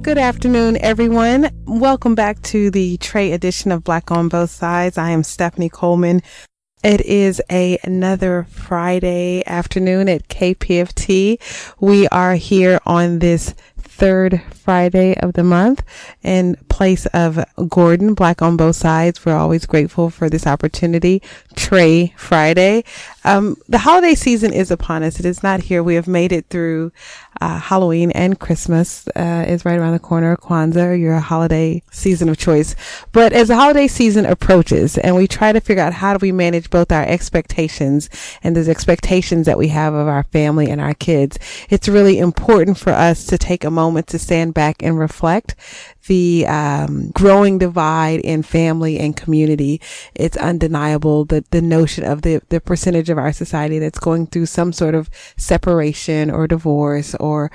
Good afternoon, everyone. Welcome back to the Trey edition of Black on Both Sides. I am Stephanie Coleman. It is another Friday afternoon at KPFT. We are here on this third Friday of the month in place of Gordon, Black on Both Sides. We're always grateful for this opportunity. Trey Friday. The holiday season is upon us. It is not here. We have made it through Halloween, and Christmas is right around the corner. Kwanzaa, your holiday season of choice. But as the holiday season approaches and we try to figure out how do we manage both our expectations and those expectations that we have of our family and our kids, it's really important for us to take a moment to stand back and reflect the growing divide in family and community. It's undeniable that the notion of the percentage of our society that's going through some sort of separation or divorce or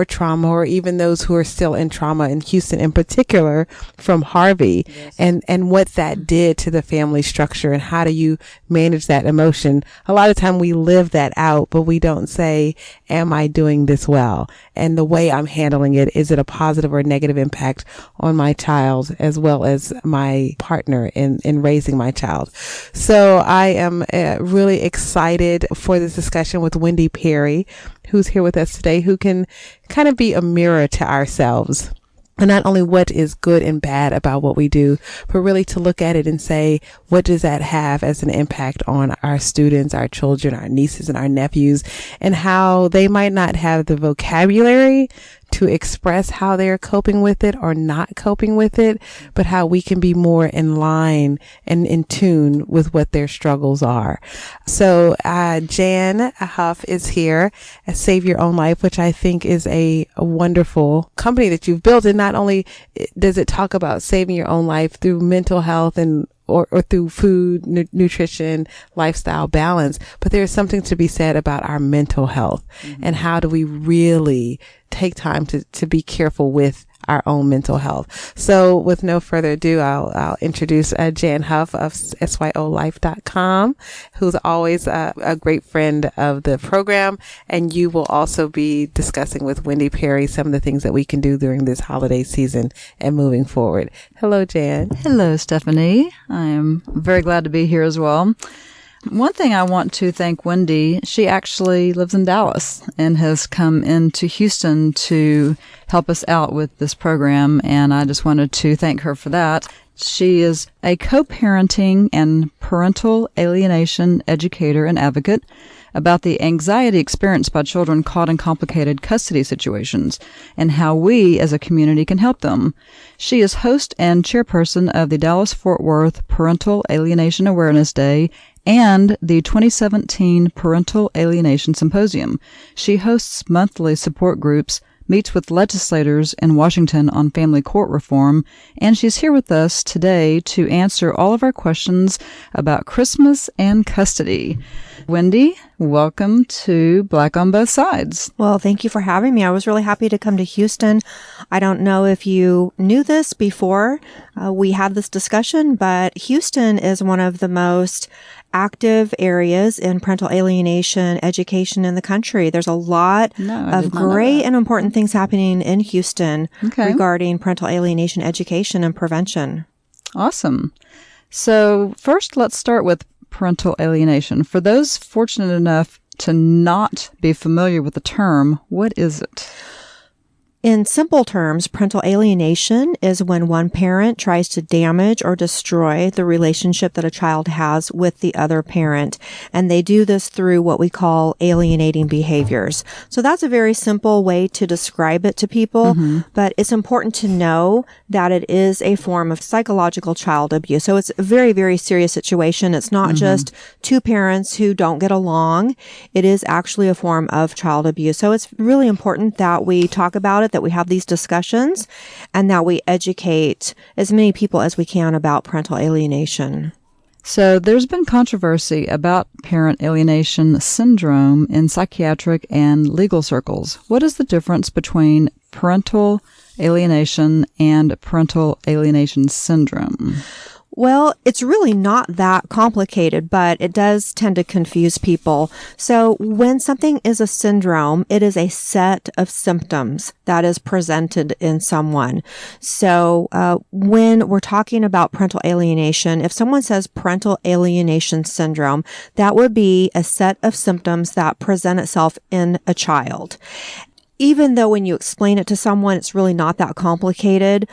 trauma, or even those who are still in trauma in Houston in particular from Harvey. Yes. And what that did to the family structure, and how do you manage that emotion? A lot of time we live that out, but we don't say, am I doing this well? And the way I'm handling it, is it a positive or negative impact on my child as well as my partner in raising my child? So I am really excited for this discussion with Wendy Perry, who's here with us today, who can kind of be a mirror to ourselves. And not only what is good and bad about what we do, but really to look at it and say, what does that have as an impact on our students, our children, our nieces and our nephews, and how they might not have the vocabulary to express how they're coping with it or not coping with it, but how we can be more in line and in tune with what their struggles are. So, Jan Huff is here at Save Your Own Life, which I think is a wonderful company that you've built. And not only does it talk about saving your own life through mental health and or through food, nutrition, lifestyle balance, but there's something to be said about our mental health. Mm-hmm. And how do we really take time to be careful with our own mental health. So with no further ado, I'll introduce Jan Huff of SYOLife.com, who's always a great friend of the program. And you will also be discussing with Wendy Perry some of the things that we can do during this holiday season and moving forward. Hello, Jan. Hello, Stephanie. I am very glad to be here as well. One thing I want to thank Wendy, she actually lives in Dallas and has come into Houston to help us out with this program, and I just wanted to thank her for that. She is a co-parenting and parental alienation educator and advocate about the anxiety experienced by children caught in complicated custody situations and how we as a community can help them. She is host and chairperson of the Dallas-Fort Worth Parental Alienation Awareness Day and the 2017 Parental Alienation Symposium. She hosts monthly support groups, meets with legislators in Washington on family court reform, and she's here with us today to answer all of our questions about Christmas and custody. Wendy, welcome to Black on Both Sides. Well, thank you for having me. I was really happy to come to Houston. I don't know if you knew this before we had this discussion, but Houston is one of the most active areas in parental alienation education in the country. There's a lot of great and important things happening in Houston regarding parental alienation education and prevention. Awesome. So first, let's start with parental alienation. For those fortunate enough to not be familiar with the term, what is it? In simple terms, parental alienation is when one parent tries to damage or destroy the relationship that a child has with the other parent. And they do this through what we call alienating behaviors. So that's a very simple way to describe it to people. Mm-hmm. But it's important to know that it is a form of psychological child abuse. So it's a very, very serious situation. It's not just two parents who don't get along. It is actually a form of child abuse. So it's really important that we talk about it, that we have these discussions, and that we educate as many people as we can about parental alienation. So there's been controversy about parent alienation syndrome in psychiatric and legal circles. What is the difference between parental alienation and parental alienation syndrome? Well, it's really not that complicated, but it does tend to confuse people. So when something is a syndrome, it is a set of symptoms that is presented in someone. So when we're talking about parental alienation, if someone says parental alienation syndrome, that would be a set of symptoms that present itself in a child. Even though when you explain it to someone, it's really not that complicated,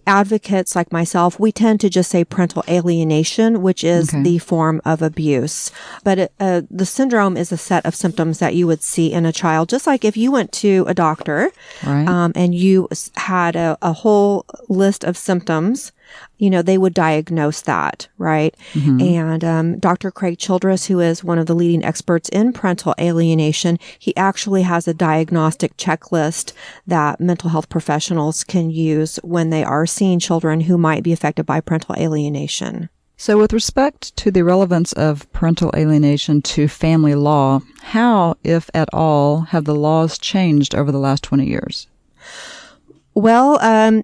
advocates like myself, we tend to just say parental alienation, which is the form of abuse. But the syndrome is a set of symptoms that you would see in a child. Just like if you went to a doctor and you had a whole list of symptoms, they would diagnose that, right? And Dr. Craig Childress, who is one of the leading experts in parental alienation, he actually has a diagnostic checklist that mental health professionals can use when they are seeing children who might be affected by parental alienation. So with respect to the relevance of parental alienation to family law, how, if at all, have the laws changed over the last 20 years? Well,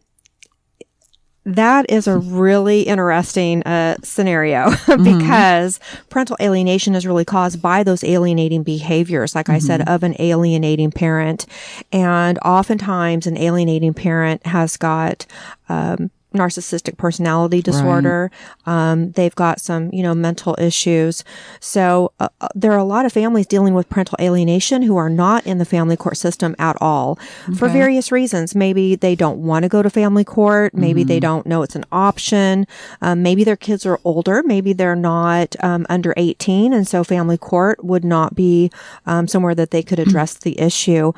that is a really interesting scenario because parental alienation is really caused by those alienating behaviors, like I said, of an alienating parent. And oftentimes an alienating parent has got narcissistic personality disorder. They've got some, mental issues. So there are a lot of families dealing with parental alienation who are not in the family court system at all for various reasons. Maybe they don't want to go to family court. Maybe they don't know it's an option. Maybe their kids are older. Maybe they're not under 18. And so family court would not be somewhere that they could address the issue.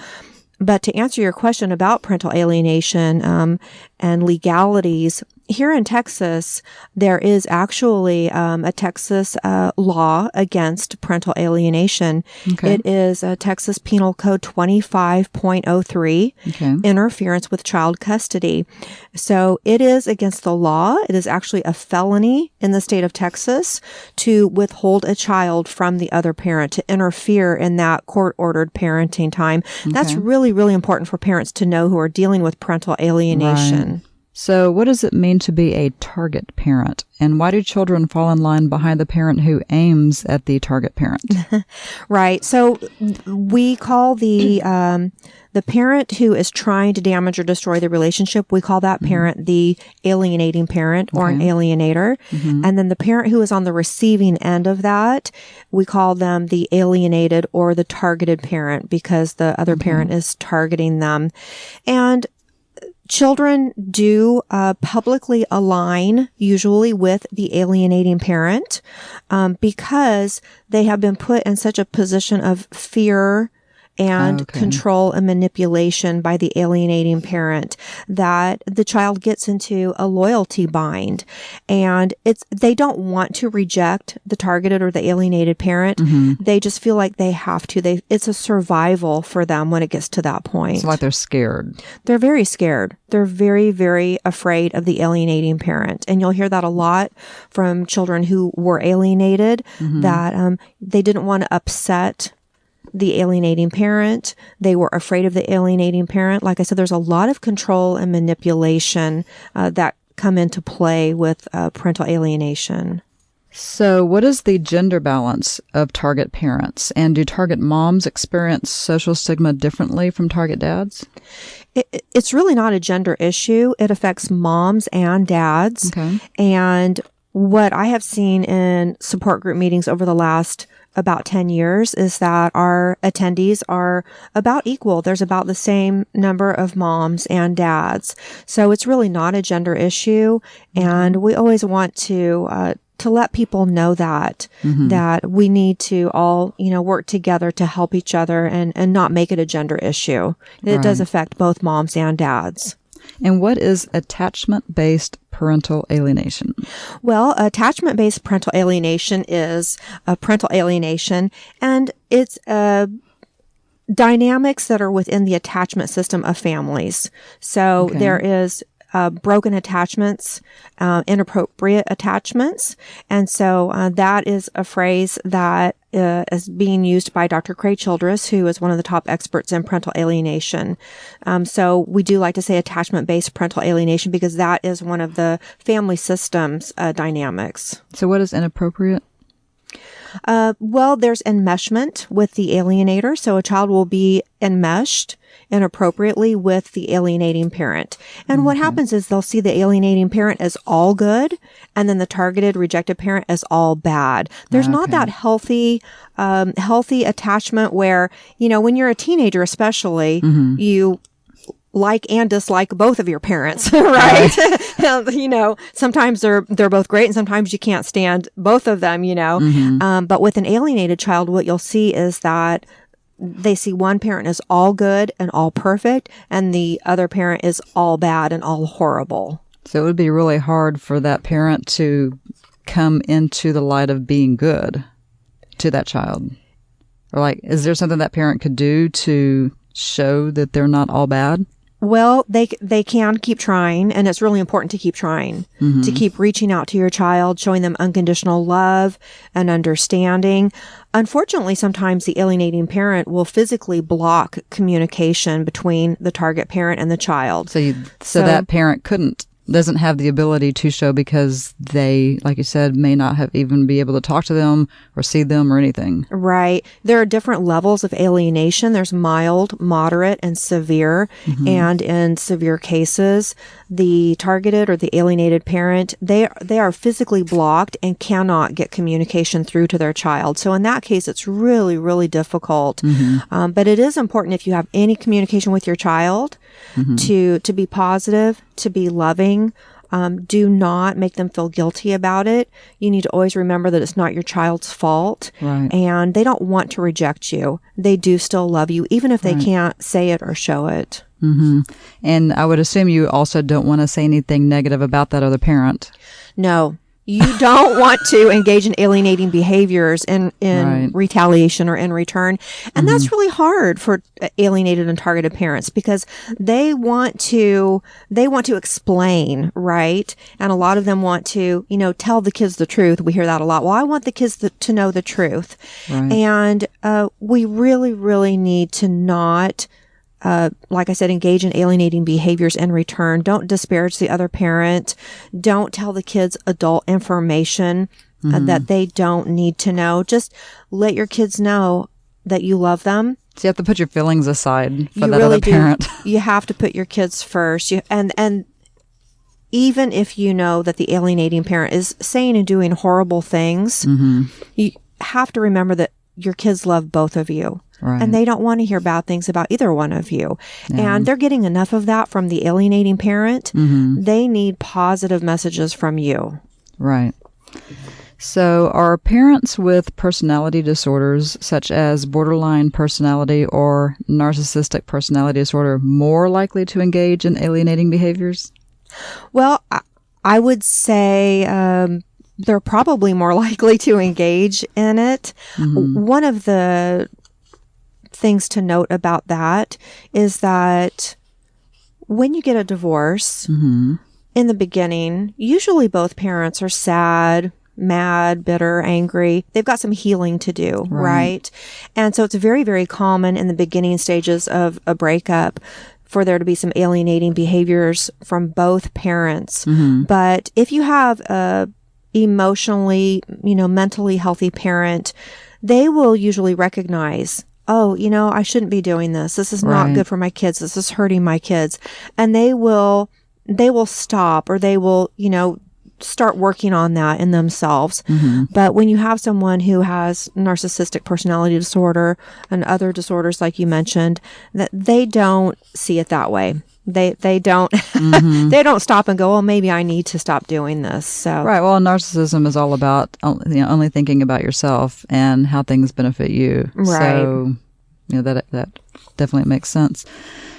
But to answer your question about parental alienation and legalities, here in Texas, there is actually a Texas law against parental alienation. It is Texas Penal Code 25.03, interference with child custody. So it is against the law. It is actually a felony in the state of Texas to withhold a child from the other parent, to interfere in that court-ordered parenting time. That's really, really important for parents to know who are dealing with parental alienation. So what does it mean to be a target parent? And why do children fall in line behind the parent who aims at the target parent? Right. So we call the parent who is trying to damage or destroy the relationship, we call that parent the alienating parent or an alienator. And then the parent who is on the receiving end of that, we call them the alienated or the targeted parent because the other parent is targeting them. And children do publicly align usually with the alienating parent because they have been put in such a position of fear and control and manipulation by the alienating parent that the child gets into a loyalty bind. And they don't want to reject the targeted or the alienated parent. They just feel like they have to. It's a survival for them when it gets to that point. It's like they're scared. They're very scared. They're very, very afraid of the alienating parent. And you'll hear that a lot from children who were alienated, that they didn't want to upset the alienating parent. They were afraid of the alienating parent. Like I said, there's a lot of control and manipulation that come into play with parental alienation. So what is the gender balance of target parents? And do target moms experience social stigma differently from target dads? It's really not a gender issue. It affects moms and dads. And what I have seen in support group meetings over the last about 10 years is that our attendees are about equal. There's about the same number of moms and dads. So it's really not a gender issue. And we always want to let people know that, that we need to all, work together to help each other and not make it a gender issue. It does affect both moms and dads. And what is attachment-based parental alienation? Well, attachment-based parental alienation is a parental alienation, and it's dynamics that are within the attachment system of families. So there is broken attachments, inappropriate attachments. And so that is a phrase that is being used by Dr. Craig Childress, who is one of the top experts in parental alienation. So we do like to say attachment-based parental alienation because that is one of the family systems dynamics. So what is inappropriate? Well, there's enmeshment with the alienator. So a child will be enmeshed inappropriately with the alienating parent. And what happens is they'll see the alienating parent as all good and then the targeted rejected parent as all bad. There's not that healthy attachment where, when you're a teenager, especially, you like and dislike both of your parents, right? Sometimes they're both great and sometimes you can't stand both of them, But with an alienated child, what you'll see is that they see one parent as all good and all perfect and the other parent is all bad and all horrible. So it would be really hard for that parent to come into the light of being good to that child. Or is there something that parent could do to show that they're not all bad? Well, they can keep trying, and it's really important to keep trying, to keep reaching out to your child, showing them unconditional love and understanding. Unfortunately, sometimes the alienating parent will physically block communication between the target parent and the child. So that parent doesn't have the ability to show because they, like you said, may not have even be able to talk to them or see them or anything. Right. There are different levels of alienation. There's mild, moderate, and severe. And in severe cases, the targeted or the alienated parent, they are physically blocked and cannot get communication through to their child. So in that case, it's really, really difficult. But it is important if you have any communication with your child to be positive, to be loving. Do not make them feel guilty about it. You need to always remember that it's not your child's fault. Right. And they don't want to reject you. They do still love you, even if they can't say it or show it. And I would assume you also don't want to say anything negative about that other parent. No. You don't want to engage in alienating behaviors in retaliation or in return. And that's really hard for alienated and targeted parents because they want to explain, right? And a lot of them want to, tell the kids the truth. We hear that a lot. Well, I want the kids to know the truth. Right. And we really, really need to not like I said, engage in alienating behaviors in return. Don't disparage the other parent. Don't tell the kids adult information that they don't need to know. Just let your kids know that you love them. So you have to put your feelings aside for that really other parent. You have to put your kids first. And even if you know that the alienating parent is saying and doing horrible things, you have to remember that your kids love both of you. Right. And they don't want to hear bad things about either one of you. Yeah. And they're getting enough of that from the alienating parent. They need positive messages from you. Right. So are parents with personality disorders such as borderline personality or narcissistic personality disorder more likely to engage in alienating behaviors? Well, I would say they're probably more likely to engage in it. One of the things to note about that is that when you get a divorce, in the beginning, usually both parents are sad, mad, bitter, angry. They've got some healing to do, right? And so it's very, very common in the beginning stages of a breakup for there to be some alienating behaviors from both parents. But if you have a emotionally, mentally healthy parent, they will usually recognize, oh, I shouldn't be doing this. This is not good for my kids. This is hurting my kids. And they will stop or they will, start working on that in themselves. But when you have someone who has narcissistic personality disorder and other disorders, like you mentioned, that they don't see it that way. They don't they don't stop and go, well, maybe I need to stop doing this. So right. Well, narcissism is all about only thinking about yourself and how things benefit you. Right. So that definitely makes sense.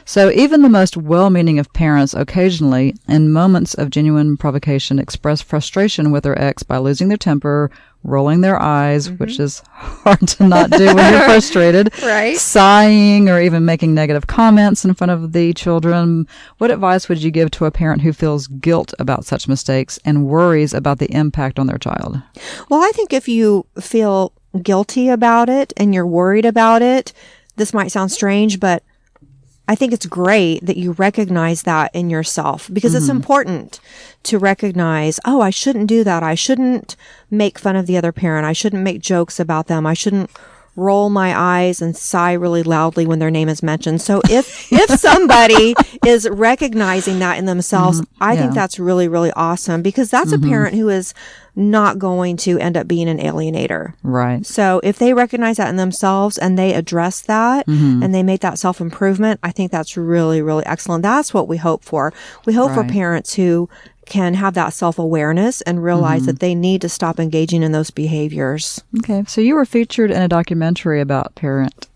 So even the most well-meaning of parents occasionally, in moments of genuine provocation, express frustration with their ex by losing their temper, rolling their eyes, which is hard to not do when you're frustrated, Right. sighing, or even making negative comments in front of the children. What advice would you give to a parent who feels guilt about such mistakes and worries about the impact on their child? Well, I think if you feel guilty about it and you're worried about it, this might sound strange, but I think it's great that you recognize that in yourself, because it's important to recognize, oh, I shouldn't do that. I shouldn't make fun of the other parent. I shouldn't make jokes about them. I shouldn't roll my eyes and sigh really loudly when their name is mentioned. So if somebody is recognizing that in themselves, I think that's really, really awesome, because that's a parent who is not going to end up being an alienator. Right. So if they recognize that in themselves and they address that and they make that self-improvement, I think that's really, really excellent. That's what we hope for. We hope for parents who can have that self-awareness and realize that they need to stop engaging in those behaviors. Okay. So you were featured in a documentary about parent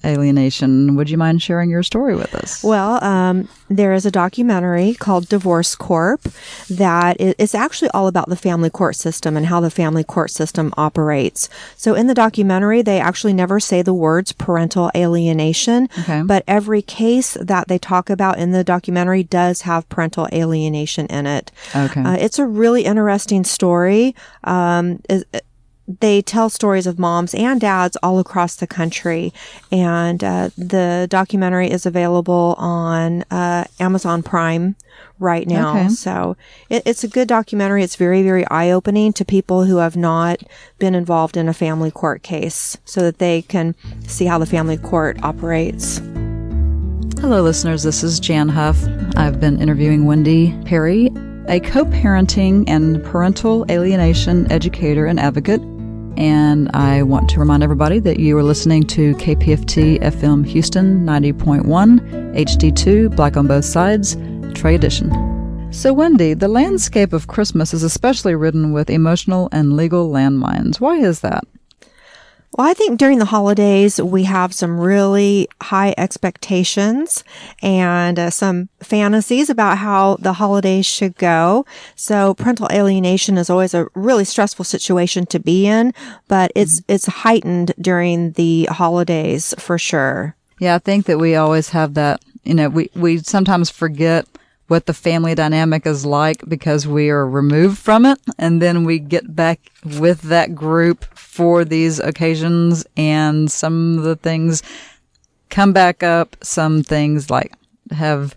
alienation. Would you mind sharing your story with us? Well, there is a documentary called Divorce Corp that is actually all about the family court system and how the family court system operates. So in the documentary, they actually never say the words parental alienation, but every case that they talk about in the documentary does have parental alienation in it. Okay. It's a really interesting story. They tell stories of moms and dads all across the country, and the documentary is available on Amazon Prime right now. Okay. So it's a good documentary. It's very, very eye-opening to people who have not been involved in a family court case, so that they can see how the family court operates. Hello, listeners. This is Jan Huff. I've been interviewing Wendy Perry, a co-parenting and parental alienation educator and advocate. And I want to remind everybody that you are listening to KPFT FM Houston 90.1, HD2, Black on Both Sides, Trey Edition. So, Wendy, the landscape of Christmas is especially ridden with emotional and legal landmines. Why is that? Well, I think during the holidays, we have some really high expectations and some fantasies about how the holidays should go. So parental alienation is always a really stressful situation to be in, but it's heightened during the holidays for sure. Yeah, I think that we always have that, we sometimes forget what the family dynamic is like because we are removed from it, and then we get back with that group for these occasions, and some of the things come back up. Some things have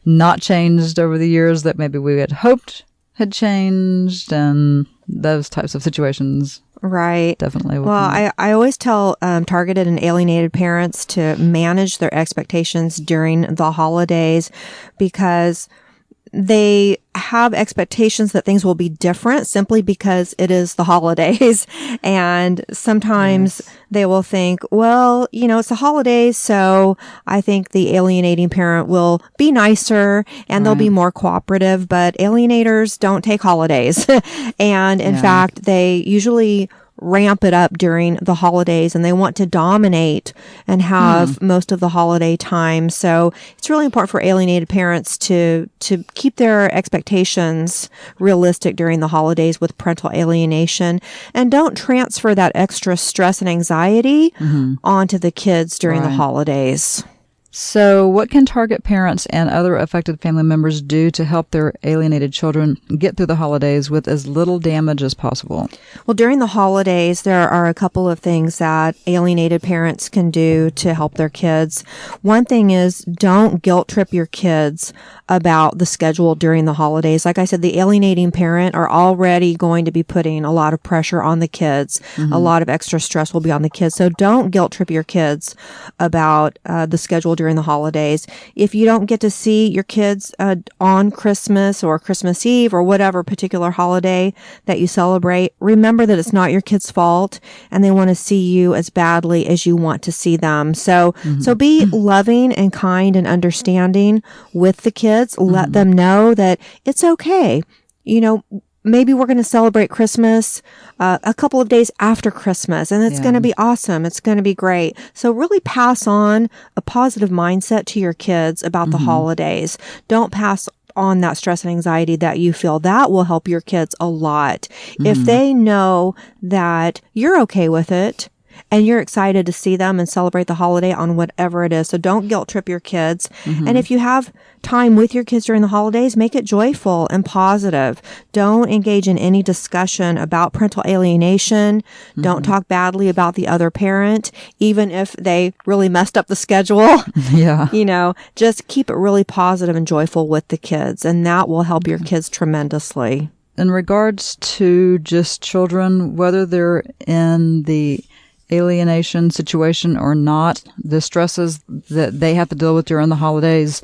not changed over the years that maybe we had hoped had changed, and those types of situations. Right. Definitely. Well, I always tell targeted and alienated parents to manage their expectations during the holidays, because they have expectations that things will be different simply because it is the holidays. And sometimes they will think, well, it's the holidays, so I think the alienating parent will be nicer and they'll be more cooperative. But alienators don't take holidays. And in fact, they usually ramp it up during the holidays, and they want to dominate and have most of the holiday time. So it's really important for alienated parents to keep their expectations realistic during the holidays with parental alienation, and don't transfer that extra stress and anxiety onto the kids during the holidays. So what can target parents and other affected family members do to help their alienated children get through the holidays with as little damage as possible? Well, during the holidays, there are a couple of things that alienated parents can do to help their kids. One thing is, don't guilt trip your kids about the schedule during the holidays. Like I said, the alienating parent are already going to be putting a lot of pressure on the kids. A lot of extra stress will be on the kids. So don't guilt trip your kids about the schedule during the holidays. If you don't get to see your kids on Christmas or Christmas Eve or whatever particular holiday that you celebrate, remember that it's not your kids' fault, and they want to see you as badly as you want to see them. So be loving and kind and understanding with the kids. Let them know that it's okay. maybe we're going to celebrate Christmas a couple of days after Christmas, and it's going to be awesome. It's going to be great. So really pass on a positive mindset to your kids about the holidays. Don't pass on that stress and anxiety that you feel. That will help your kids a lot. If they know that you're okay with it, and you're excited to see them and celebrate the holiday on whatever it is. So don't guilt trip your kids. And if you have time with your kids during the holidays, make it joyful and positive. Don't engage in any discussion about parental alienation. Don't talk badly about the other parent, even if they really messed up the schedule. Just keep it really positive and joyful with the kids, and that will help your kids tremendously. In regards to just children, whether they're in the alienation situation or not, the stresses that they have to deal with during the holidays,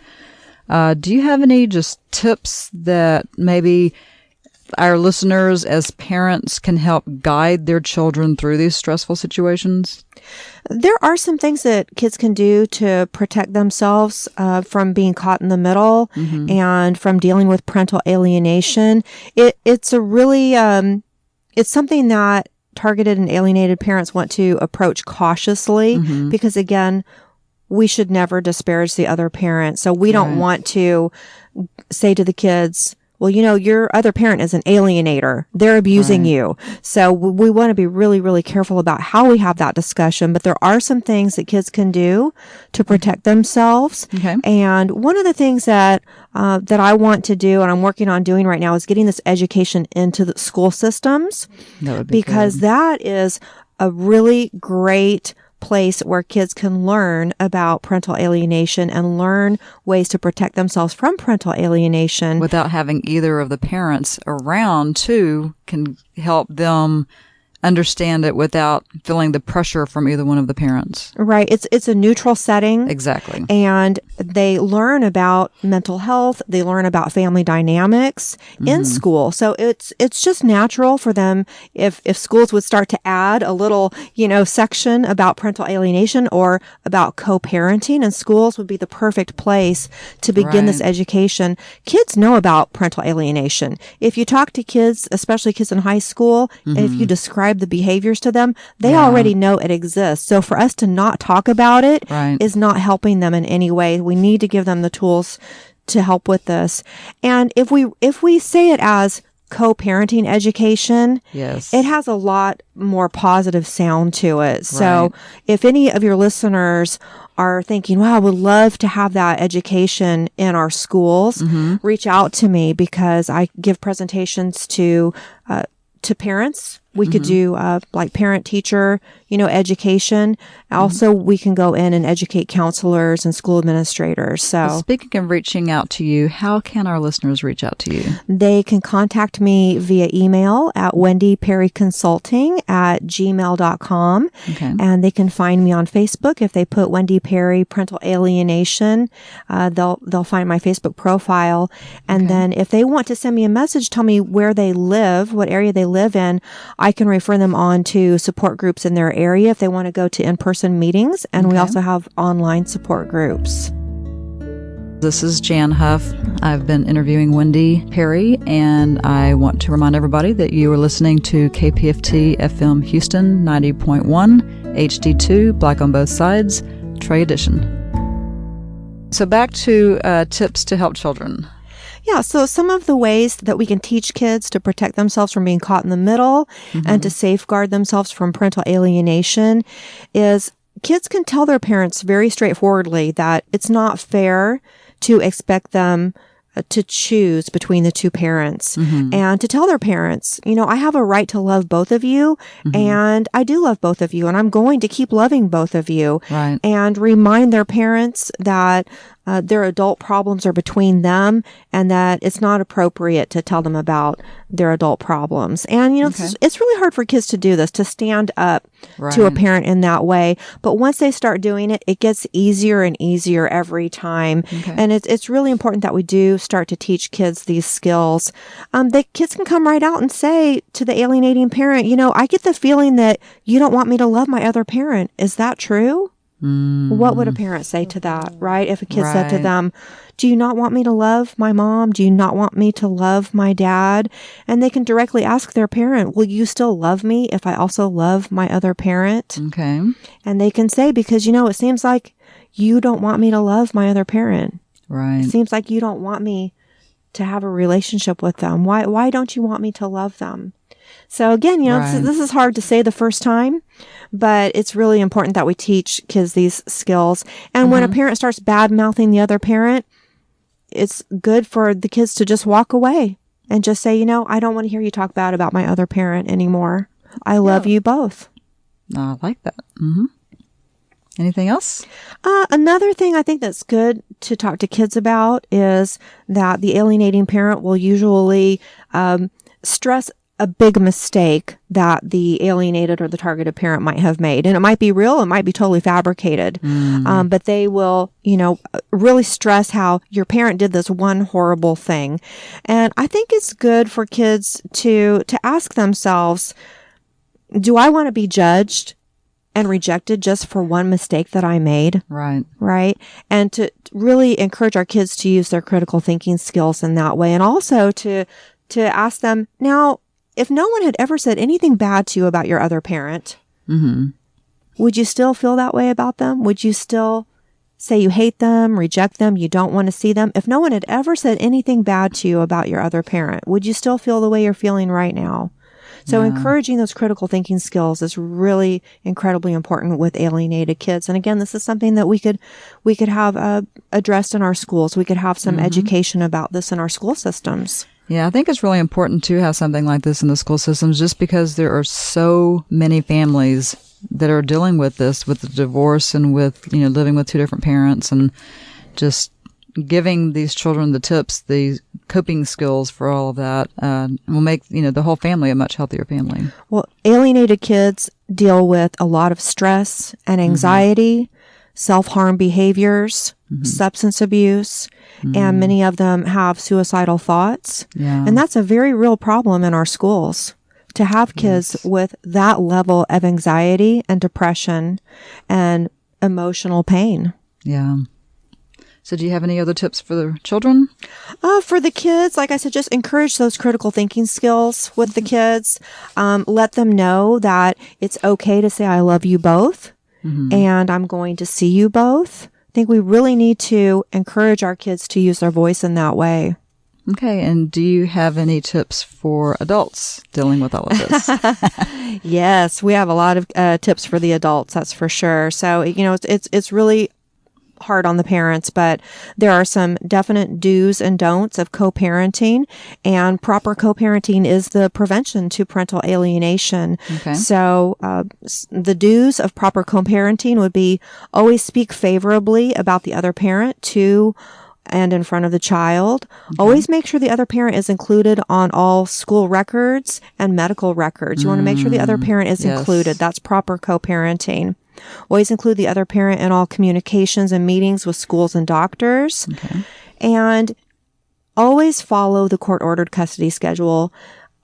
do you have any just tips that maybe our listeners as parents can help guide their children through these stressful situations? There are some things that kids can do to protect themselves from being caught in the middle and from dealing with parental alienation. It's a really it's something that targeted and alienated parents want to approach cautiously because, again, we should never disparage the other parent. So we don't want to say to the kids, well, your other parent is an alienator. They're abusing you. So we want to be really, really careful about how we have that discussion. But there are some things that kids can do to protect themselves. And one of the things that I want to do and I'm working on doing right now is getting this education into the school systems, because that is a really great place where kids can learn about parental alienation and learn ways to protect themselves from parental alienation without having either of the parents around too, can help them understand it without feeling the pressure from either one of the parents. Right. It's a neutral setting. Exactly. And they learn about mental health. They learn about family dynamics in school. So it's just natural for them if schools would start to add a little, section about parental alienation or about co-parenting, and schools would be the perfect place to begin this education. Kids know about parental alienation. If you talk to kids, especially kids in high school, and if you describe the behaviors to them, they already know it exists. So for us to not talk about it is not helping them in any way. We need to give them the tools to help with this. And if we say it as co-parenting education, it has a lot more positive sound to it. So if any of your listeners are thinking, wow, I would love to have that education in our schools, reach out to me, because I give presentations to parents. We could do like parent-teacher, education. Also, we can go in and educate counselors and school administrators. So, speaking of reaching out to you, how can our listeners reach out to you? They can contact me via email at wendyperryconsulting@gmail.com. And they can find me on Facebook. If they put Wendy Perry Parental Alienation, they'll find my Facebook profile. And then if they want to send me a message, tell me where they live, what area they live in, I can refer them on to support groups in their area if they want to go to in-person meetings. And we also have online support groups. This is Jan Huff. I've been interviewing Wendy Perry, and I want to remind everybody that you are listening to KPFT FM Houston 90.1, HD2, Black on Both Sides, Trey Edition. So back to tips to help children. Yeah, so some of the ways that we can teach kids to protect themselves from being caught in the middle and to safeguard themselves from parental alienation is kids can tell their parents very straightforwardly that it's not fair to expect them to choose between the two parents and to tell their parents, I have a right to love both of you and I do love both of you and I'm going to keep loving both of you, and remind their parents that their adult problems are between them and that it's not appropriate to tell them about their adult problems. And, it's really hard for kids to do this, to stand up to a parent in that way. But once they start doing it, it gets easier and easier every time. And it's really important that we do start to teach kids these skills. The kids can come right out and say to the alienating parent, I get the feeling that you don't want me to love my other parent. Is that true? What would a parent say to that, right? If a kid said to Right. them, do you not want me to love my mom? Do you not want me to love my dad? And they can directly ask their parent, will you still love me if I also love my other parent? Okay. And they can say, because, it seems like you don't want me to love my other parent. Right. It seems like you don't want me to have a relationship with them. Why don't you want me to love them? So again, Right. this is hard to say the first time, but it's really important that we teach kids these skills. And when a parent starts bad mouthing the other parent, it's good for the kids to just walk away and just say, I don't want to hear you talk bad about my other parent anymore. I love you both. I like that. Anything else? Another thing I think that's good to talk to kids about is that the alienating parent will usually stress a big mistake that the alienated or the targeted parent might have made. And it might be real, it might be totally fabricated. But they will, really stress how your parent did this one horrible thing. And I think it's good for kids to ask themselves, do I want to be judged and rejected just for one mistake that I made? Right. Right. And to really encourage our kids to use their critical thinking skills in that way. And also to ask them, now, if no one had ever said anything bad to you about your other parent, would you still feel that way about them? Would you still say you hate them, reject them, you don't want to see them? If no one had ever said anything bad to you about your other parent, would you still feel the way you're feeling right now? So encouraging those critical thinking skills is really incredibly important with alienated kids. And again, this is something that we could have addressed in our schools. We could have some education about this in our school systems. Yeah, I think it's really important to have something like this in the school systems just because there are so many families that are dealing with this, with the divorce and with, living with two different parents, and just giving these children the tips, the coping skills for all of that will make, the whole family a much healthier family. Well, alienated kids deal with a lot of stress and anxiety, self-harm behaviors, substance abuse, and many of them have suicidal thoughts. Yeah. And that's a very real problem in our schools, to have kids with that level of anxiety and depression and emotional pain. Yeah. So do you have any other tips for the children? For the kids, like I said, just encourage those critical thinking skills with the kids. Let them know that it's okay to say, I love you both, and I'm going to see you both. I think we really need to encourage our kids to use their voice in that way. Okay. And do you have any tips for adults dealing with all of this? Yes, we have a lot of tips for the adults, that's for sure. So, it's really hard on the parents, but there are some definite do's and don'ts of co-parenting, and proper co-parenting is the prevention to parental alienation. Okay. So the do's of proper co-parenting would be always speak favorably about the other parent to and in front of the child. Okay. Always make sure the other parent is included on all school records and medical records. You want to make sure the other parent is included. That's proper co-parenting. Always include the other parent in all communications and meetings with schools and doctors. Okay. And always follow the court-ordered custody schedule.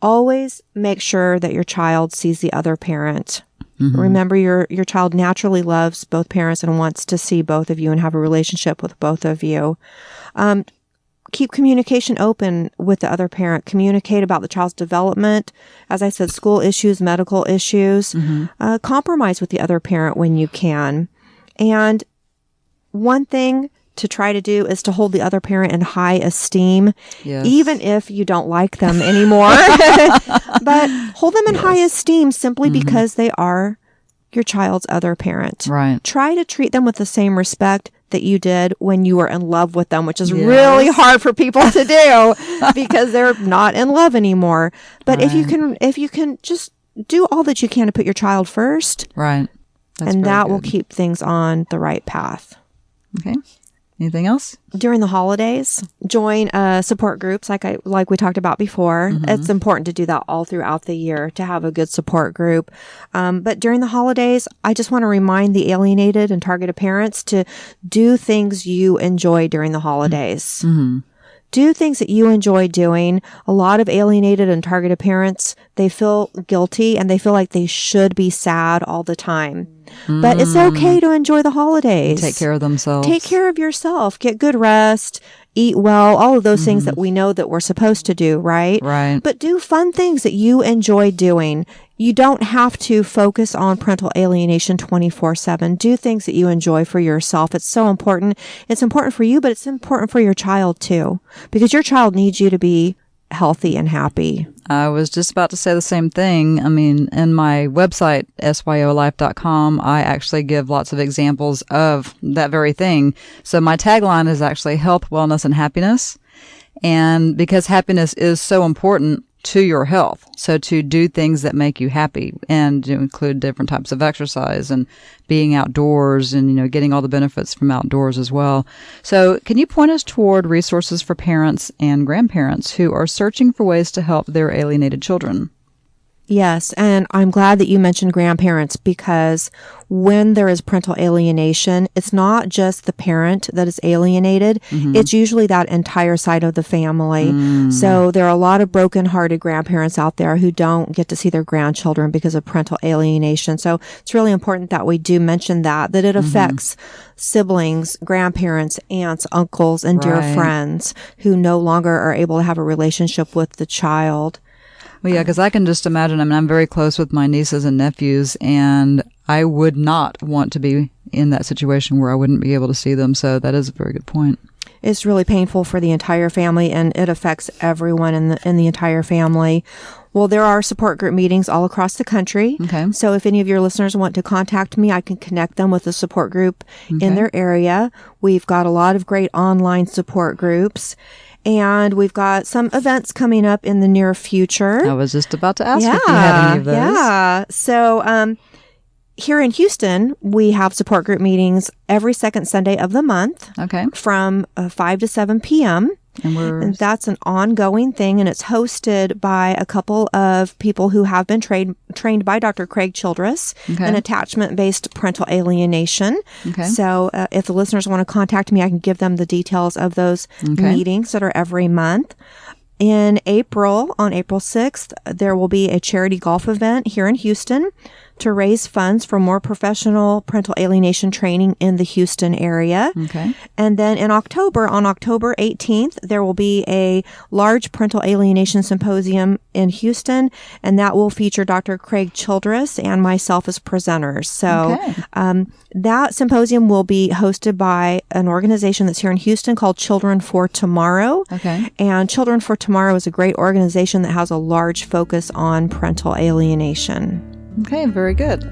Always make sure that your child sees the other parent. Remember, your child naturally loves both parents and wants to see both of you and have a relationship with both of you. Keep communication open with the other parent. Communicate about the child's development. As I said, school issues, medical issues. Compromise with the other parent when you can. And one thing to try to do is to hold the other parent in high esteem, even if you don't like them anymore. But hold them in high esteem simply because they are your child's other parent. Right. Try to treat them with the same respect that you did when you were in love with them, which is really hard for people to do because they're not in love anymore. But if you can just do all that you can to put your child first, right, and that will keep things on the right path. Okay. Anything else? During the holidays, join support groups like we talked about before. It's important to do that all throughout the year to have a good support group. But during the holidays, I just want to remind the alienated and targeted parents to do things you enjoy during the holidays. do things that you enjoy doing. A lot of alienated and targeted parents, they feel guilty and they feel like they should be sad all the time. But it's okay to enjoy the holidays. Take care of themselves. Take care of yourself. Get good rest. Eat well. All of those things that we know that we're supposed to do, right? Right. But do fun things that you enjoy doing. You don't have to focus on parental alienation 24/7. Do things that you enjoy for yourself. It's so important. It's important for you, but it's important for your child too, because your child needs you to be healthy and happy. I was just about to say the same thing. I mean, in my website, syolife.com, I actually give lots of examples of that very thing. So my tagline is actually health, wellness, and happiness. And because happiness is so important to your health, so to do things that make you happy and to include different types of exercise and being outdoors and, getting all the benefits from outdoors as well. So can you point us toward resources for parents and grandparents who are searching for ways to help their alienated children? Yes, and I'm glad that you mentioned grandparents, because when there is parental alienation, it's not just the parent that is alienated. It's usually that entire side of the family. So there are a lot of broken-hearted grandparents out there who don't get to see their grandchildren because of parental alienation. So it's really important that we do mention that it affects siblings, grandparents, aunts, uncles, and dear friends who no longer are able to have a relationship with the child. Well, yeah, because I can just imagine, I'm very close with my nieces and nephews, and I would not want to be in that situation where I wouldn't be able to see them. So that is a very good point. It's really painful for the entire family, and it affects everyone in the entire family. Well, there are support group meetings all across the country. Okay. So if any of your listeners want to contact me, I can connect them with a support group in their area. We've got a lot of great online support groups. And we've got some events coming up in the near future. I was just about to ask if you had any of those. Yeah. So here in Houston, we have support group meetings every second Sunday of the month. Okay. From 5 to 7 p.m. And that's an ongoing thing, and it's hosted by a couple of people who have been trained by Dr. Craig Childress in attachment-based parental alienation. Okay. So if the listeners want to contact me, I can give them the details of those meetings that are every month. In April, on April 6th, there will be a charity golf event here in Houston to raise funds for more professional parental alienation training in the Houston area. Okay. And then in October, on October 18th, there will be a large parental alienation symposium in Houston, and that will feature Dr. Craig Childress and myself as presenters. So that symposium will be hosted by an organization that's here in Houston called Children for Tomorrow. Okay. And Children for Tomorrow is a great organization that has a large focus on parental alienation. Okay, very good.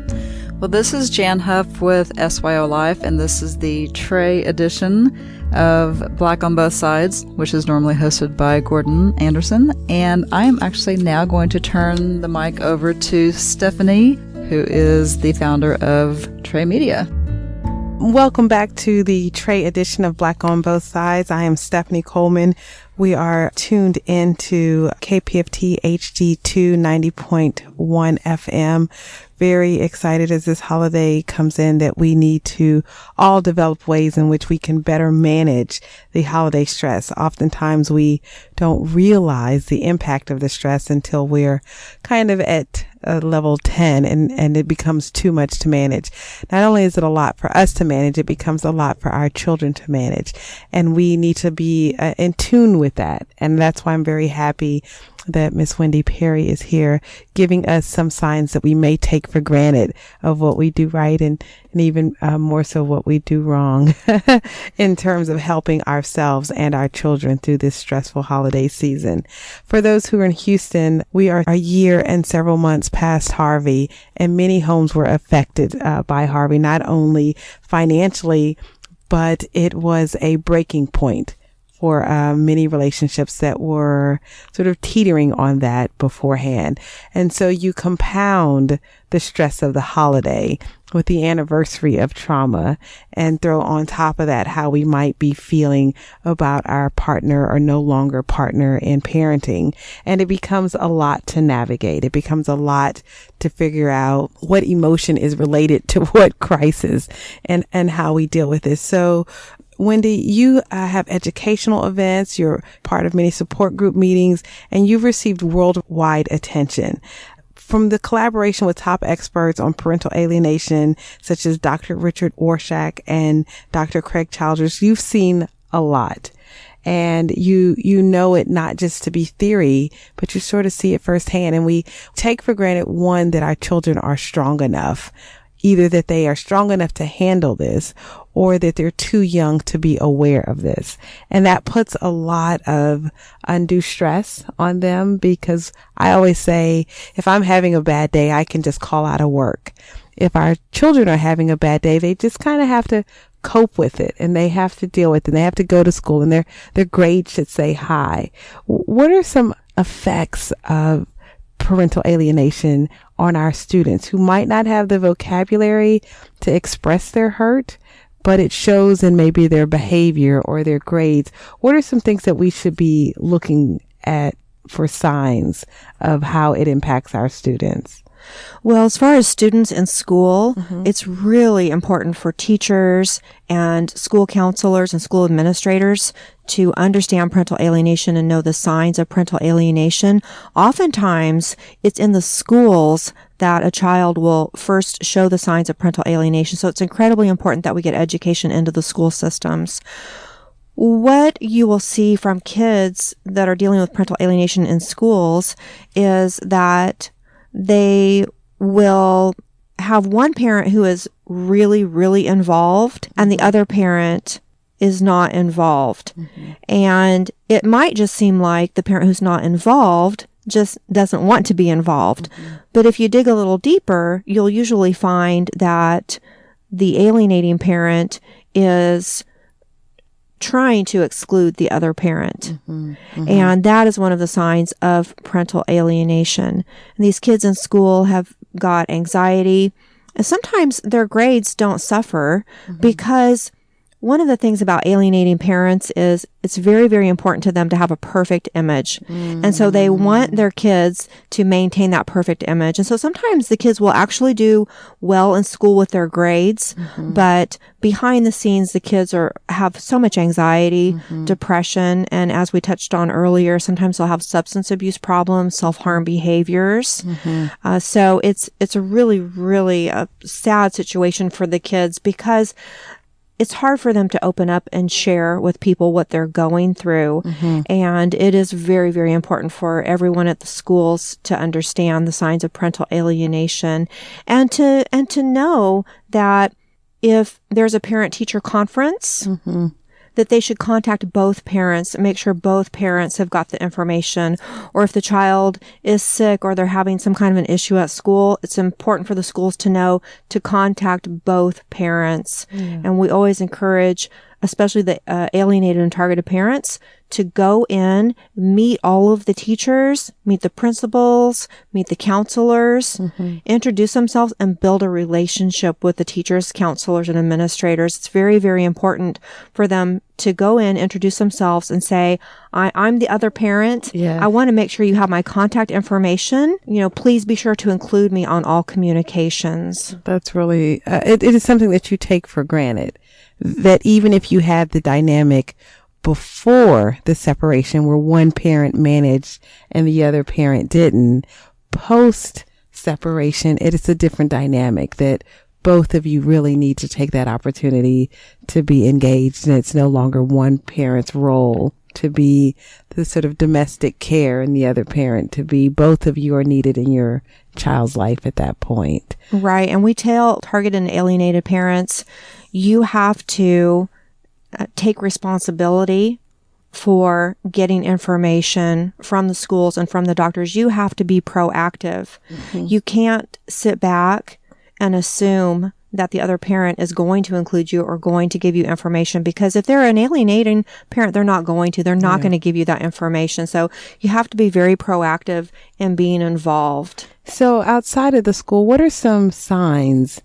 Well, this is Jan Huff with SYO Life, and this is the Trey edition of Black on Both Sides, which is normally hosted by Gordon Anderson. And I am actually now going to turn the mic over to Stephanie, who is the founder of Trey Media. Welcome back to the Trey edition of Black on Both Sides. I am Stephanie Coleman. We are tuned into KPFT HD2 90.1 FM. Very excited as this holiday comes in that we need to all develop ways in which we can better manage the holiday stress. Oftentimes we don't realize the impact of the stress until we're kind of at level 10 and it becomes too much to manage. Not only is it a lot for us to manage, it becomes a lot for our children to manage. And we need to be in tune with that. And that's why I'm very happy that Miss Wendy Perry is here giving us some signs that we may take for granted of what we do right and even more so what we do wrong in terms of helping ourselves and our children through this stressful holiday season. For those who are in Houston, we are a year and several months past Harvey, and many homes were affected by Harvey, not only financially, but it was a breaking point for many relationships that were sort of teetering on that beforehand. And so you compound the stress of the holiday with the anniversary of trauma and throw on top of that how we might be feeling about our partner or no longer partner in parenting. And it becomes a lot to navigate. It becomes a lot to figure out what emotion is related to what crisis and how we deal with this. So Wendy, you have educational events, you're part of many support group meetings, and you've received worldwide attention. From the collaboration with top experts on parental alienation, such as Dr. Richard Orshak and Dr. Craig Childers, you've seen a lot. And you know it not just to be theory, but you sort of see it firsthand. And we take for granted, one, that our children are strong enough, either that they are strong enough to handle this or that they're too young to be aware of this. And that puts a lot of undue stress on them, because I always say, if I'm having a bad day, I can just call out of work. If our children are having a bad day, they just kind of have to cope with it, and they have to deal with it, and they have to go to school, and their grades should say high. What are some effects of parental alienation on our students who might not have the vocabulary to express their hurt, but it shows in maybe their behavior or their grades? What are some things that we should be looking at for signs of how it impacts our students? Well, as far as students in school, it's really important for teachers and school counselors and school administrators to understand parental alienation and know the signs of parental alienation. Oftentimes, it's in the schools that a child will first show the signs of parental alienation. So it's incredibly important that we get education into the school systems. What you will see from kids that are dealing with parental alienation in schools is that they will have one parent who is really, really involved and the other parent is not involved. And it might just seem like the parent who's not involved just doesn't want to be involved. But if you dig a little deeper, you'll usually find that the alienating parent is trying to exclude the other parent. And that is one of the signs of parental alienation. And these kids in school have got anxiety, and sometimes their grades don't suffer because one of the things about alienating parents is it's very, very important to them to have a perfect image. And so they want their kids to maintain that perfect image. And so sometimes the kids will actually do well in school with their grades, but behind the scenes, the kids have so much anxiety, depression, and as we touched on earlier, sometimes they'll have substance abuse problems, self-harm behaviors. So it's a really, really sad situation for the kids, because it's hard for them to open up and share with people what they're going through. And it is very, very important for everyone at the schools to understand the signs of parental alienation and to know that if there's a parent-teacher conference, that they should contact both parents and make sure both parents have got the information. Or if the child is sick or they're having some kind of an issue at school, it's important for the schools to know to contact both parents. And we always encourage, especially the alienated and targeted parents, to go in, meet all of the teachers, meet the principals, meet the counselors, introduce themselves, and build a relationship with the teachers, counselors, and administrators. It's very, very important for them to go in, introduce themselves, and say, I'm the other parent. I want to make sure you have my contact information. Please be sure to include me on all communications. That's really, it is something that you take for granted, that even if you had the dynamic before the separation where one parent managed and the other parent didn't, post separation, it is a different dynamic that both of you really need to take that opportunity to be engaged. And it's no longer one parent's role to be the sort of domestic care and the other parent to be, both of you are needed in your child's life at that point. Right. And we tell targeted and alienated parents, you have to take responsibility for getting information from the schools and from the doctors. You have to be proactive. You can't sit back and assume that the other parent is going to include you or going to give you information, because if they're an alienating parent, they're not going to. They're not going to give you that information. So you have to be very proactive in being involved. So outside of the school, what are some signs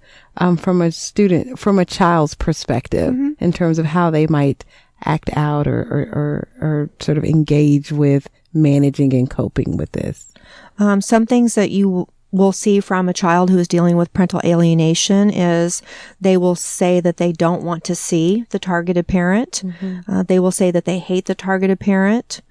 from a child's perspective in terms of how they might act out or sort of engage with managing and coping with this? Some things that you we'll see from a child who is dealing with parental alienation is they will say that they don't want to see the targeted parent. They will say that they hate the targeted parent.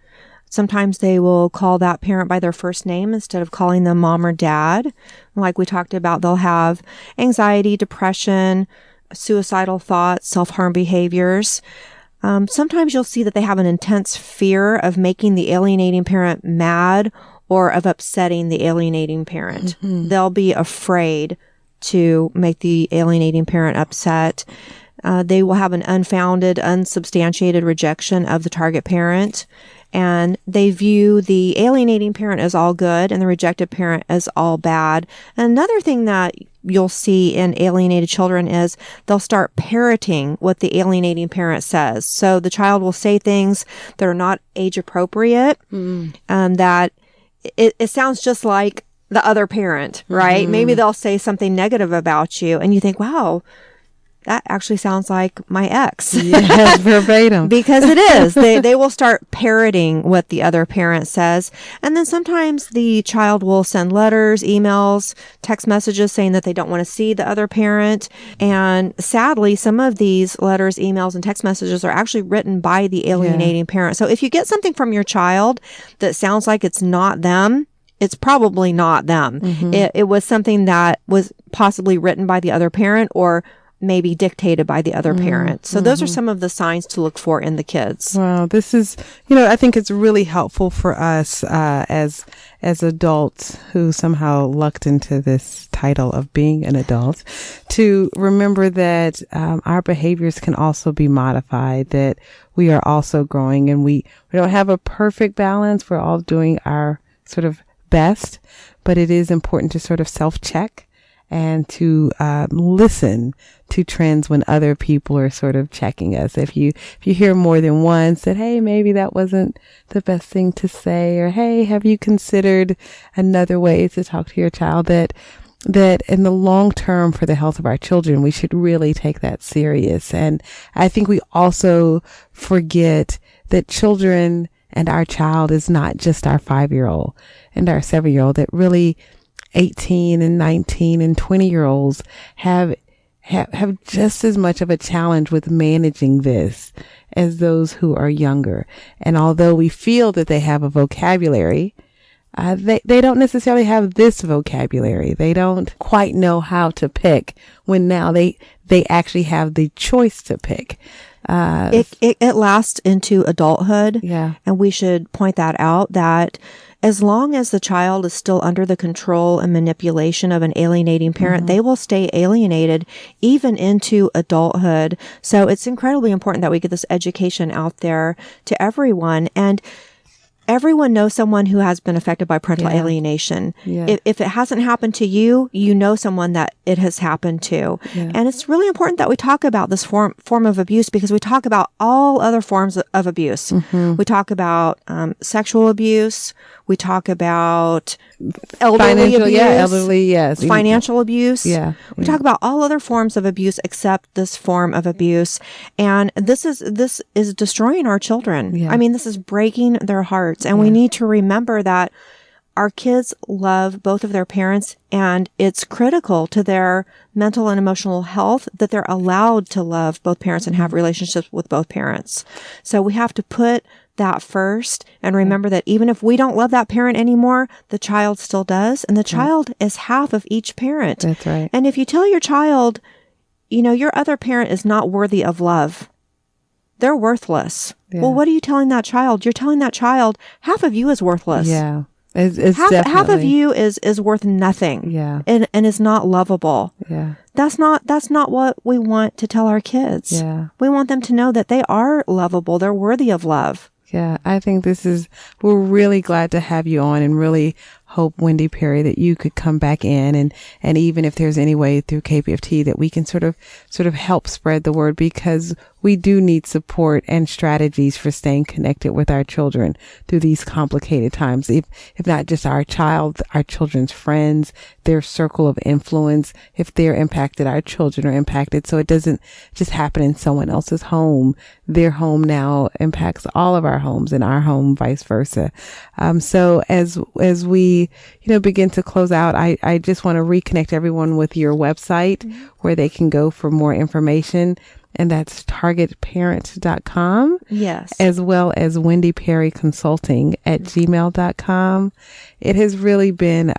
Sometimes they will call that parent by their first name instead of calling them mom or dad. Like we talked about, they'll have anxiety, depression, suicidal thoughts, self-harm behaviors. Sometimes you'll see that they have an intense fear of making the alienating parent mad or of upsetting the alienating parent. They'll be afraid to make the alienating parent upset. They will have an unfounded, unsubstantiated rejection of the target parent. And they view the alienating parent as all good and the rejected parent as all bad. And another thing that you'll see in alienated children is they'll start parroting what the alienating parent says. So the child will say things that are not age appropriate, that it sounds just like the other parent, right? Maybe they'll say something negative about you and you think, wow, that actually sounds like my ex. Yes, verbatim. Because it is. They will start parroting what the other parent says. And then sometimes the child will send letters, emails, text messages saying that they don't want to see the other parent. And sadly, some of these letters, emails, and text messages are actually written by the alienating parent. So if you get something from your child that sounds like it's not them, it's probably not them. It was something that was possibly written by the other parent or maybe dictated by the other parent. So those are some of the signs to look for in the kids. Wow, this is, I think it's really helpful for us as adults who somehow lucked into this title of being an adult to remember that our behaviors can also be modified, that we are also growing, and we don't have a perfect balance. We're all doing our sort of best, but it is important to sort of self-check and to listen to trends when other people are sort of checking us. If you hear more than once that, hey, maybe that wasn't the best thing to say, or hey, have you considered another way to talk to your child, that in the long term for the health of our children, we should really take that serious. And I think we also forget that children and our child is not just our 5-year-old and our 7-year-old, that really 18 and 19 and 20-year-olds have just as much of a challenge with managing this as those who are younger. And although we feel that they have a vocabulary, they don't necessarily have this vocabulary. They don't quite know how to pick when now they actually have the choice to pick. It lasts into adulthood. Yeah. And we should point that out, that as long as the child is still under the control and manipulation of an alienating parent, they will stay alienated even into adulthood. So it's incredibly important that we get this education out there to everyone. And everyone knows someone who has been affected by parental alienation. Yeah. If it hasn't happened to you, you know someone that it has happened to. Yeah. And it's really important that we talk about this form of abuse, because we talk about all other forms of abuse. We talk about sexual abuse. We talk about elderly abuse. Yeah, elderly, yes. Financial abuse. Yeah. We talk about all other forms of abuse except this form of abuse. And this is destroying our children. Yeah. I mean, this is breaking their hearts. And we need to remember that our kids love both of their parents, and it's critical to their mental and emotional health that they're allowed to love both parents and have relationships with both parents. So we have to put that first and remember that even if we don't love that parent anymore, the child still does. And the child is half of each parent. That's right. And if you tell your child, your other parent is not worthy of love, they're worthless. Yeah. Well, what are you telling that child? You're telling that child half of you is worthless. Yeah. It's half of you is worth nothing. Yeah. And is not lovable. Yeah. That's not what we want to tell our kids. Yeah. We want them to know that they are lovable. They're worthy of love. Yeah, I think we're really glad to have you on, and really hope, Wendy Perry, that you could come back in and even if there's any way through KPFT that we can sort of help spread the word, because we do need support and strategies for staying connected with our children through these complicated times. If not just our children's friends, their circle of influence, if they're impacted, our children are impacted. So it doesn't just happen in someone else's home. Their home now impacts all of our homes, and our home vice versa. So as we we, begin to close out, I just want to reconnect everyone with your website where they can go for more information. And that's targetparent.com. Yes. As well as Wendy Perry Consulting at gmail.com. It has really been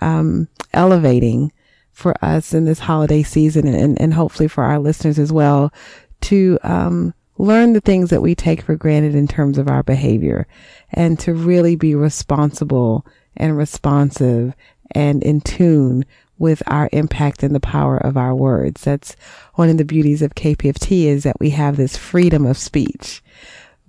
elevating for us in this holiday season and hopefully for our listeners as well to learn the things that we take for granted in terms of our behavior and to really be responsible and responsive and in tune with our impact and the power of our words. That's one of the beauties of KPFT, is that we have this freedom of speech,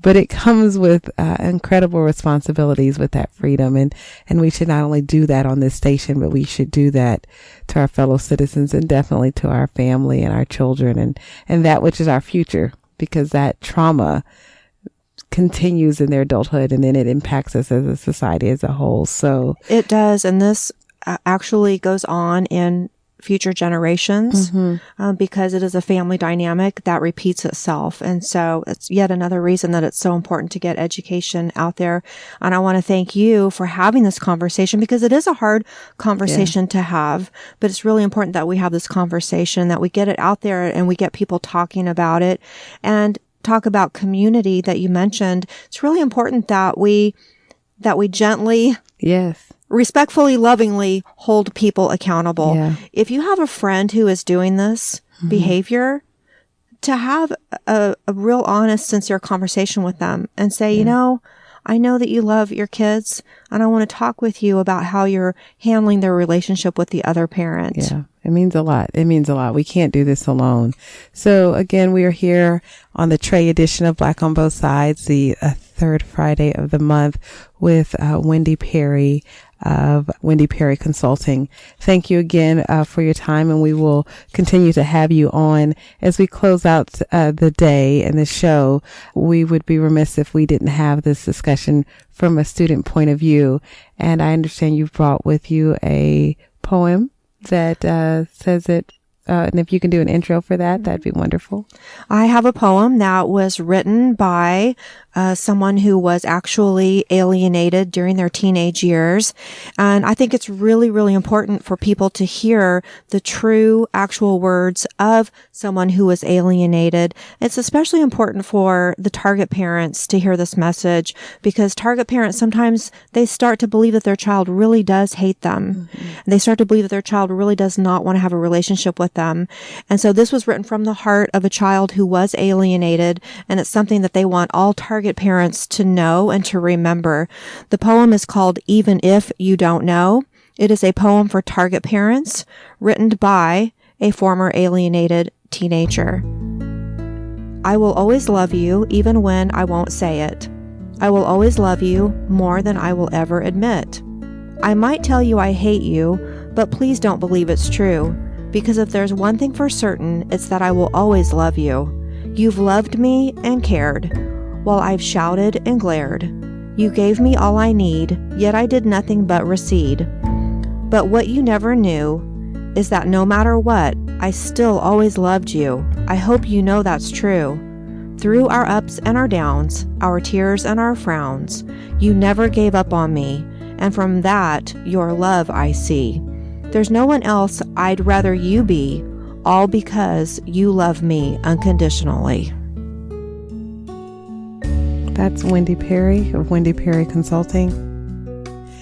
but it comes with incredible responsibilities with that freedom. And we should not only do that on this station, but we should do that to our fellow citizens and definitely to our family and our children and that which is our future, because that trauma continues in their adulthood and then it impacts us as a society as a whole. So it does. And this actually goes on in future generations because it is a family dynamic that repeats itself. And so it's yet another reason that it's so important to get education out there. And I want to thank you for having this conversation, because it is a hard conversation to have, but it's really important that we have this conversation, that we get it out there and we get people talking about it and talk about community that you mentioned. It's really important that we gently, respectfully, lovingly hold people accountable. Yeah. If you have a friend who is doing this behavior, to have a real honest, sincere conversation with them and say, I know that you love your kids and I want to talk with you about how you're handling their relationship with the other parent. Yeah. It means a lot. It means a lot. We can't do this alone. So again, we are here on the Trey edition of Black on Both Sides, the third Friday of the month with Wendy Perry of Wendy Perry Consulting. Thank you again for your time, and we will continue to have you on as we close out the day and the show. We would be remiss if we didn't have this discussion from a student point of view. And I understand you've brought with you a poem that says it. And if you can do an intro for that, that'd be wonderful. I have a poem that was written by someone who was actually alienated during their teenage years. And I think it's really, really important for people to hear the true, actual words of someone who was alienated. It's especially important for the target parents to hear this message, because target parents, sometimes they start to believe that their child really does hate them. And they start to believe that their child really does not want to have a relationship with them. And so this was written from the heart of a child who was alienated, and it's something that they want all target parents to know and to remember. The poem is called Even If You Don't Know. It is a poem for target parents written by a former alienated teenager. I will always love you even when I won't say it. I will always love you more than I will ever admit. I might tell you I hate you, but please don't believe it's true. Because if there's one thing for certain, it's that I will always love you. You've loved me and cared, while I've shouted and glared. You gave me all I need, yet I did nothing but recede. But what you never knew is that no matter what, I still always loved you. I hope you know that's true. Through our ups and our downs, our tears and our frowns, you never gave up on me, and from that, your love I see. There's no one else I'd rather you be, all because you love me unconditionally. That's Wendy Perry of Wendy Perry Consulting.